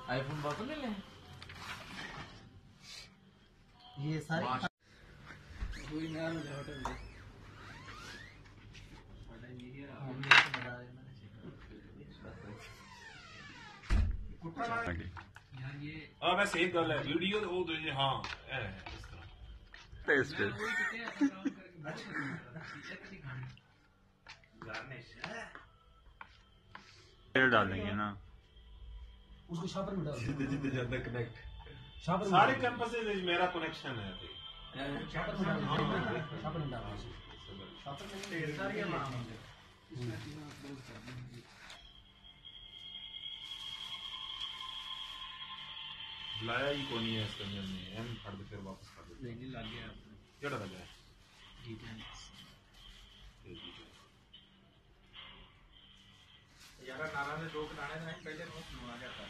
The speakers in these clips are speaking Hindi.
आईफोन बात ले लें ये सारी कोई ना होटल में वैसे एक गल है वीडियो वो हाँ टेस्ट डाल देंगे ना उसको शापर में डाल जितने ज्यादा कनेक्ट शापर में सारे कैंपसेस में मेरा कनेक्शन है शापर में डाल शापर में डाल शापर में ढेर सारी है नाम लाया ही कोनी है इसके अंदर में एम फड़ दे फिर वापस कर दे नहीं लग गया आपने केड़ा लगा है यार नारा ने दो बनाने थे पहले नोट सुना क्या था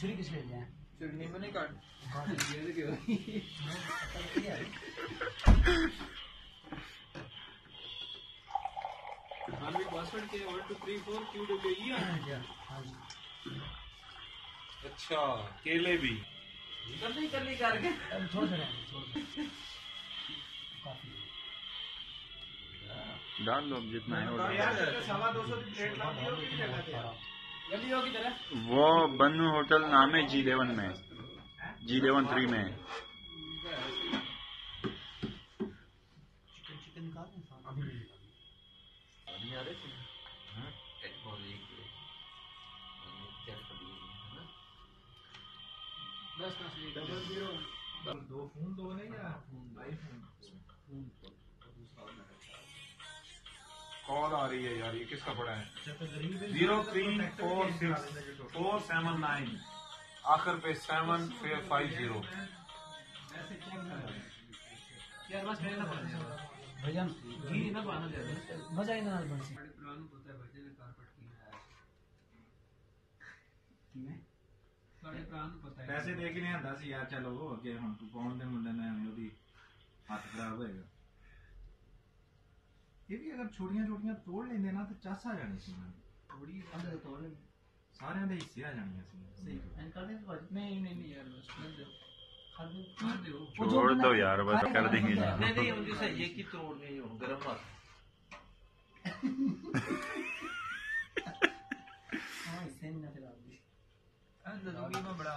छुरी किस ले लिया चुन्नी में नहीं काट ये तो क्यों हाँ भी पासवर्ड के 1 2 3 4 QWE है हां जी अच्छा केले भी जल्दी जल्दी करके छोड़ दे काफी डाल लो जितना है यार 250 की प्लेट ला दियो की जगह पे जल्दी हो की तरह वो बनु होटल नाम है G11 में G11 3 में चिकन निकाल अभी नहीं नहीं आ रहे थे हां टेक्नोलॉजी के चेक कर दिए है ना 10 दो फोन दो नहीं या आईफोन कॉल आ रही है यार ये किसका पड़ा है 0346479 आखिर पे 750 यार बस मेरे ना भैया घी ना पाना ज्यादा मजा ही ना बन से पुराना होता है भजन कारपेट की मैं सारे प्राण पता है पैसे दे के नहीं आंदा सी यार चलो अगे हम तू कौन दे मुंडे ने ओदी हाथ खराब होएगा ये भी अगर छोटियां छोटियां तोड़ लेंदे ना तो चस आ जानी सी थोड़ी अंदर तोड़ ले सारे दे हिस्से आ जानी सी सही एंड कर दे नहीं यार बस कर दो कर दो छोड़ दो यार बस कर देंगे नहीं उनकी सही है कि तोड़ नहीं हो गरम बात हां इससे नहीं ना चला अंदर में बड़ा